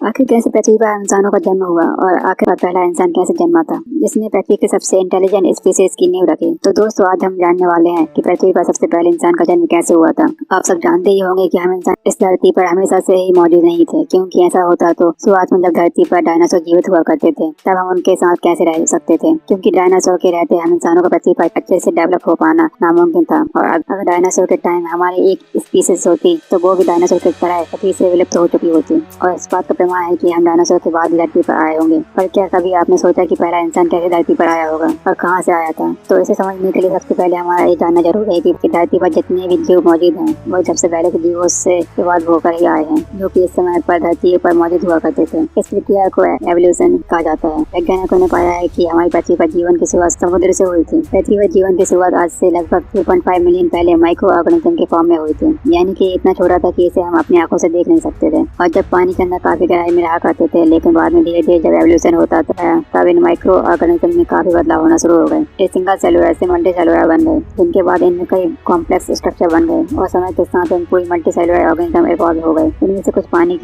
आखिर कैसे पृथ्वी पर इंसानों का जन्म हुआ और आखिर पहला इंसान कैसे जन्मा था जिसने पृथ्वी के सबसे इंटेलिजेंट स्पीसीज की नींव रखी। तो दोस्तों आज हम जानने वाले हैं कि पृथ्वी पर सबसे पहले इंसान का जन्म कैसे हुआ था। आप सब जानते ही होंगे कि हम इंसान इस धरती पर हमेशा से ही मौजूद नहीं थे, क्योंकि ऐसा होता तो शुरुआत में जब धरती पर डायनासोर जीवित हुआ करते थे तब हम उनके साथ कैसे रह सकते थे, क्योंकि डायनासोर के रहते हम इंसानों को पृथ्वी पर अच्छे से डेवलप हो पाना नामुमकिन था। और अगर डायनासोर के टाइम हमारी एक स्पीसीज होती तो वो भी डायनासोर की तरह पृथ्वी से विलुप्त हो चुकी होती। और इस बात का प्रमाण है कि हम डायनासोर के बाद धरती पर आए होंगे। पर क्या कभी आपने सोचा कि पहला इंसान कैसे धरती पर आया होगा और कहां से आया था? तो इसे समझने के लिए सबसे पहले हमारा ये जानना जरूरी है कि धरती पर जितने भी जीव मौजूद हैं वो सबसे पहले के जीवों से इवॉल्व होकर ही आए हैं, जो कि इस समय पर धरती पर मौजूद हुआ करते थे। इस प्रक्रिया को एवोल्यूशन कहा जाता है। वैज्ञानिकों ने पाया है कि हमारी पृथ्वी पर जीवन की शुरुआत समुद्र से हुई थी। पृथ्वी पर जीवन की शुरुआत आज से लगभग 2.5 मिलियन पहले माइक्रो ऑर्गेनिज्म के फॉर्म में हुई थी, यानी कि इतना छोटा था कि इसे हम अपनी आंखों से देख नहीं सकते थे। और जब पानी के अंदर काफी गहराई में रहा करते थे, लेकिन बाद में धीरे धीरे जब एवोल्यूशन होता था तब इन माइक्रो ऑर्गेनिज्म में काफी बदलाव होना शुरू हो गए। ये सिंगल सेलुलर से मल्टी सेलुलर बन गए, जिनके बाद इनमें कई कॉम्प्लेक्स स्ट्रक्चर बन गए और समय के साथ इन पूरी मल्टी सेलुलर ऑर्गेनिज्म इवॉल्व हो गए। इनमें से कुछ पानी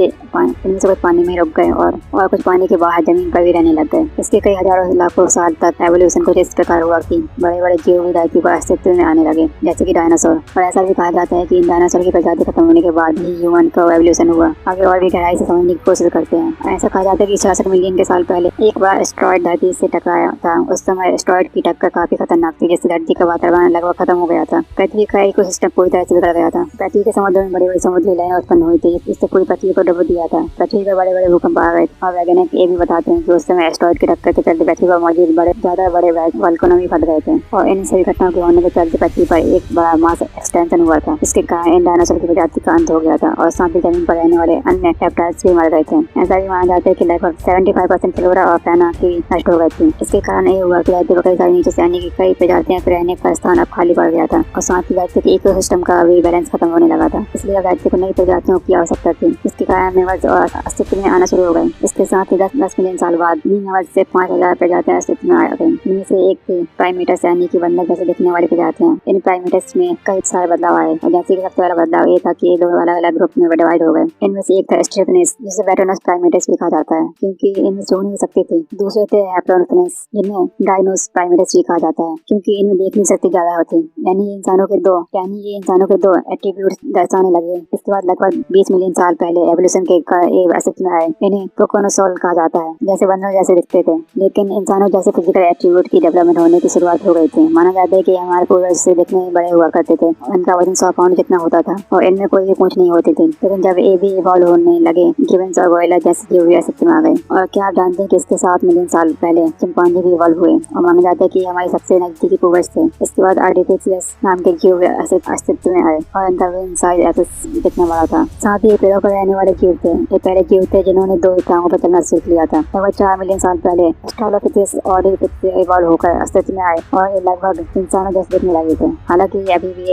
में रुक गए और कुछ पानी के बाहर जमीन पर भी रहने लग गए। इसके कई हजारों लाखों साल तक एवोल्यूशन कुछ इस प्रकार हुआ कि बड़े बड़े जीव भी धरती पर अस्तित्व में आने लगे, जैसे कि डायनासोर। और ऐसा भी कहा जाता है कि इन डायनासोर की प्रजाति खत्म होने के बाद ही ह्यूमन का एवोल्यूशन हुआ। आगे और भी गहराई से समझने की कोशिश करते हैं। ऐसा कहा जाता है कि 66 मिलियन के साल पहले एक बार एस्टेरॉयड धरती से टकराया था। उस समय एस्टेरॉयड की टक्कर काफी खतरनाक थी, जिससे धरती का वातावरण लगभग खत्म हो गया था। पृथ्वी का इकोसिस्टम पूरी तरह से बिगड़ गया था। पृथ्वी के समुद्र में बड़ी बड़ी समुद्री लहरें उत्पन्न हुई थी, जिससे पूरी पृथ्वी को डुबो दिया था। पृथ्वी पर बड़े बड़े भूकंप आ गए और वैज्ञानिक ये भी बताते हैं कि उस समय एस्टेरॉयड की टक्कर के चलते पृथ्वी पर मौजूद ज्यादा बड़े वोल्केनो भी फट गए थे। और इन सभी घटनाओं के होने के चलते पृथ्वी पर एक बड़ा मास एक्सटेंशन हुआ था, जिसके कारण इन डायनासोर की प्रजाति का अंत हो गया था और साथ ही जमीन पर रहने वाले अन्य रेप्टाइल्स भी मर गए थे। ऐसा भी माना जाता है कि लगभग 75% फ्लोरा और फैना की नष्ट हो गई थी। इसके कारण ये हुआ कि धरती पर कई सारी नीचे से आने की कई प्रजातियां रहने का स्थान अब खाली पड़ गया था और साथ ही धरती के इकोसिस्टम का भी बैलेंस खत्म होने लगा था। इसलिए अब धरती को नई प्रजातियों की आवश्यकता थी, जिसके कारण मेमल्स और अस्तित्व में आना शुरू हो गए। इसके साथ ही 10 मिलियन साल बाद मेमल्स से 5000 प्रजातियां अस्तित्व में आ गई। इनमें से एक थी प्राइमेटस, यानी कि बंदर जैसे दिखने वाली प्रजातियां। इन प्राइमेटस में कई सारे बदलाव आए और जैसे कि सबसे पहला बदलाव ये था कि ये दो अलग अलग ग्रुप में डिवाइड हो गए। इनमें से एक था स्ट्रेपनेस, जिसे वेटोनस प्राइमेटस भी कहा जाता है, क्योंकि इनमें सो नहीं सकते थे। दूसरे थे हैप्लोनेस, जिन्हें डायनोस प्राइमेटस भी कहा जाता है, क्योंकि इनमें देखने की शक्ति ज्यादा होती। यानी ये इंसानों के दो एट्रीब्यूट्स दर्शाने लगे। इसके बाद लगभग 20 मिलियन साल पहले एवोल्यूशन के अस्तित्व में आए। इन्हें प्रोकोनोसॉल कहा जाता है, जैसे बंदर जैसे दिखते थे, लेकिन इंसानों जैसे फिजिकल एट्रीब्यूट की डेवलपमेंट होने की शुरुआत हो गई थी। माना जाता है कि हमारे पूर्वज से दिखने में बड़े हुआ करते थे। इनका वजन 100 पाउंड जितना होता था और इनमें कोई भी पूंछ नहीं होती थी। लेकिन जब ये भी इवॉल्व होने लगे, गिबन्स और गोरिल्ला जैसे जीव भी अस्तित्व में आ गए। और क्या आप जानते हैं कि इसके 7 मिलियन साल पहले चिंपांजी भी इवॉल्व हुए और माना जाता है कि हमारे सबसे नजदीकी पूर्वज थे। इसके बाद आर्टिफिशियस नाम के जीव अस्तित्व में आए और इनका रेंज साइज ऐसे दिखने वाला था। साथ ही पेड़ों पर रहने वाले जीव थे। ये पहले जीव थे जिन्होंने 2 टांगों पर चलना सीख लिया था। लगभग 4 मिलियन साल पहले ऑस्ट्रेलोपिथेकस ऑर्डिपिथेकस इवॉल्व होकर अस्तित्व में आए और ये लगभग इंसानों जैसे दिखने लगे थे। हालांकि अभी भी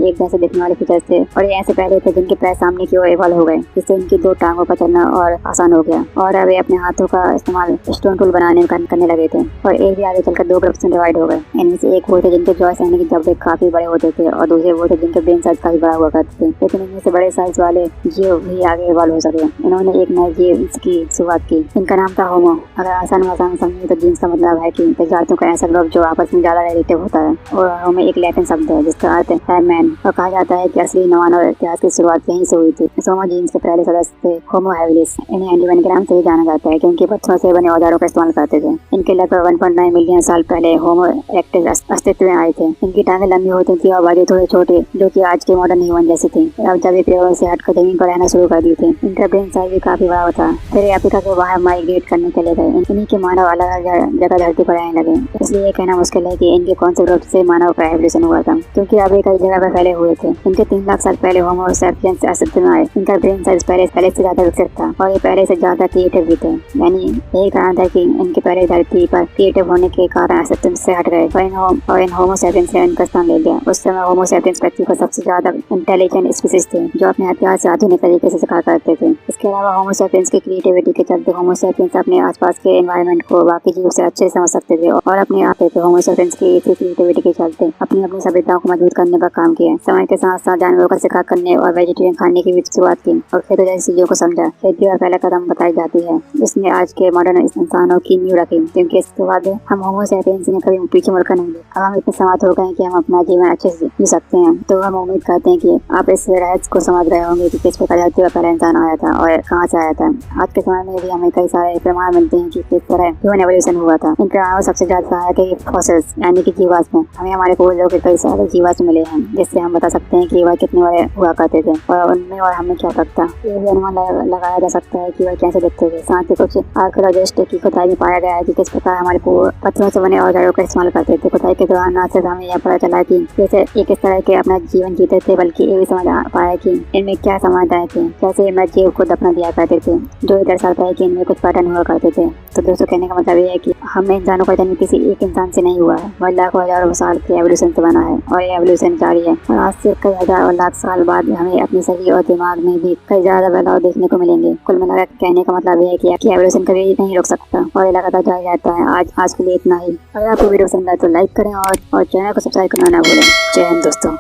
एक जैसे दिखने वाले फीचर्स थे और ये ऐसे पहले थे जिनके पैर सामने की ओर इवॉल्व हो गए, जिससे इनकी 2 टांगों पर चलना और आसान हो गया। और अब ये अपने हाथों का इस्तेमाल स्टोन टूल बनाने में करने लगे थे। और एक भी आगे चलकर 2 ग्रुप्स में डिवाइड हो गए। इनमें से एक वो थे जिनके जॉइंट्स यानी कि जबड़े काफी बड़े होते थे और दूसरे वो थे जिनके ब्रेन साइज काफी बड़ा हुआ करते थे। लेकिन इनमें से बड़े साइज वाले जीव भी आगे इवॉल्व हो सके। इन्होंने एक नए जीव की शुरुआत की। इनका नाम था होमो। अगर आसान भाषा में समझे तो जीन्स का मतलब है कि प्रजातियों का ऐसा ग्रुप जो आपस में ज्यादा रिलेटिव होता है। और होमो एक लैटिन शब्द है जिसका अर्थ है मैन। और कहा जाता है कि असली मानव इतिहास की शुरुआत यहीं से हुई थी। होमो जीन्स के पहले सदस्य थे होमो हैबिलिस। इन्हें हैंडीमैन के नाम से भी जाना जाता है, क्योंकि पत्थरों से बने औजारों का इस्तेमाल करते थे। इनके लगभग 1.9 मिलियन साल पहले होमो इरेक्टस अस्तित्व में आए थे। इनकी टांगें लंबी होती थी और बाजू थोड़े छोटे, जो कि आज के मॉडर्न ह्यूमन जैसे थे। अब जब ये पेड़ों से हटकर जमीन पर रहना शुरू कर दिए थे, इनका ब्रेन साइज भी काफी बड़ा था। फिर अफ्रीका के बाहर माइग्रेट करने चले गए। इन्हीं के मानव अलग अलग जगह धरती पर रहने लगे। इसलिए ये कहना मुश्किल है कि इनके कौन से ग्रुप से मानव का एवोल्यूशन हुआ था, क्योंकि अब ये कई जगह पर फैले हुए थे। इनके 3 लाख साल पहले होमो सैपियंस अस्तित्व में आए। इनका ब्रेन साइज पहले से ज्यादा विकसित था और ये पहले से ज्यादा क्रिएटिव भी थे। यानी यही कारण था कि इनके पहले धरती पर क्रिएटिव होने के कारण अस्तित्व से हट गए और इन होमो सैपियंस ने इनका स्थान ले लिया। उस समय होमो सैपियंस पृथ्वी पर सबसे ज्यादा इंटेलिजेंट स्पीसीज थे, जो अपने हथियार से आधुनिक तरीके से शिकार करते थे। इसके अलावा होमो सैपियंस की क्रिएटिविटी के चलते होमो सैपियंस अपने आसपास के एनवायरनमेंट को बाकी जीवों से अच्छे से समझ सकते थे और अपने आप पे होमो सैपियंस की इसी क्रिएटिविटी के चलते अपनी सभ्यताओं को मजबूत करने पर काम किया। समय के साथ साथ जानवरों का शिकार करने और वेजिटेरियन खाने की भी शुरुआत की और तो जैसी चीजों को समझा, खेती का पहला कदम बताई जाती है जिसने आज के मॉडर्न इंसानों की नींव रखी, क्योंकि इसके बाद हम होमो सैपियंस ने कभी पीछे मुड़कर नहीं देखा। अब हम इतने समाज हो गए हैं कि हम अपना जीवन अच्छे से जी सकते हैं। तो हम उम्मीद करते हैं कि आप इस रहस्य को समझ रहे होंगे कि किस प्रकार धरती पर पहला इंसान आया था और कहाँ से आया था। आज के समय में भी हमें कई सारे प्रमाण मिलते हैं कि किस तरह ह्यूमन एवोल्यूशन हुआ था। इन प्रमाणों सबसे ज्यादा सहायक है फॉसिल्स यानी कि जीवाश्म। हमें हमारे पूर्वजों के कई सारे जीवाश्म मिले हैं जिससे हम बता सकते हैं कि वह कितने बड़े हुआ करते थे और उनमें और हमें क्या फर्क था। ये भी अनुमान लगाया जा सकता है कि वह कैसे दिखते थे। साथ ही कुछ आर्कियोलॉजिस्ट की खुदाई में पाया गया है कि किस प्रकार हमारे पत्थरों से बने औजारों का इस्तेमाल करते थे। खुदाई के दौरान न सिर्फ हमें यह पता चला कि जैसे ये किस तरह के अपना जीवन जीते थे, बल्कि ये भी समझ पाया कि इनमें क्या समानताएं थी, कैसे मृतजीव को दफना दिया करते थे, जो ये दर्शाता है कि इनमें कुछ पैटर्न हुआ करते थे। तो दोस्तों कहने का मतलब ये है कि हमें इंसानों का जन्म किसी एक इंसान से नहीं हुआ है, वह लाखों हजारों साल के एवोल्यूशन से बना है और ये एवोल्यूशन जारी है। और आज से कई हजार और लाख साल बाद हमें अपने शरीर और दिमाग में भी कई ज्यादा बदलाव देखने को मिलेंगे। कुल मिलाकर कहने का मतलब ये है कि एवोल्यूशन कभी नहीं रुक सकता और ये लगातार जारी रहता है। आज के लिए इतना ही। अगर आपको वीडियो पसंद आए तो लाइक करें और चैनल को सब्सक्राइब करना ना भूलें। जय हिंद दोस्तों।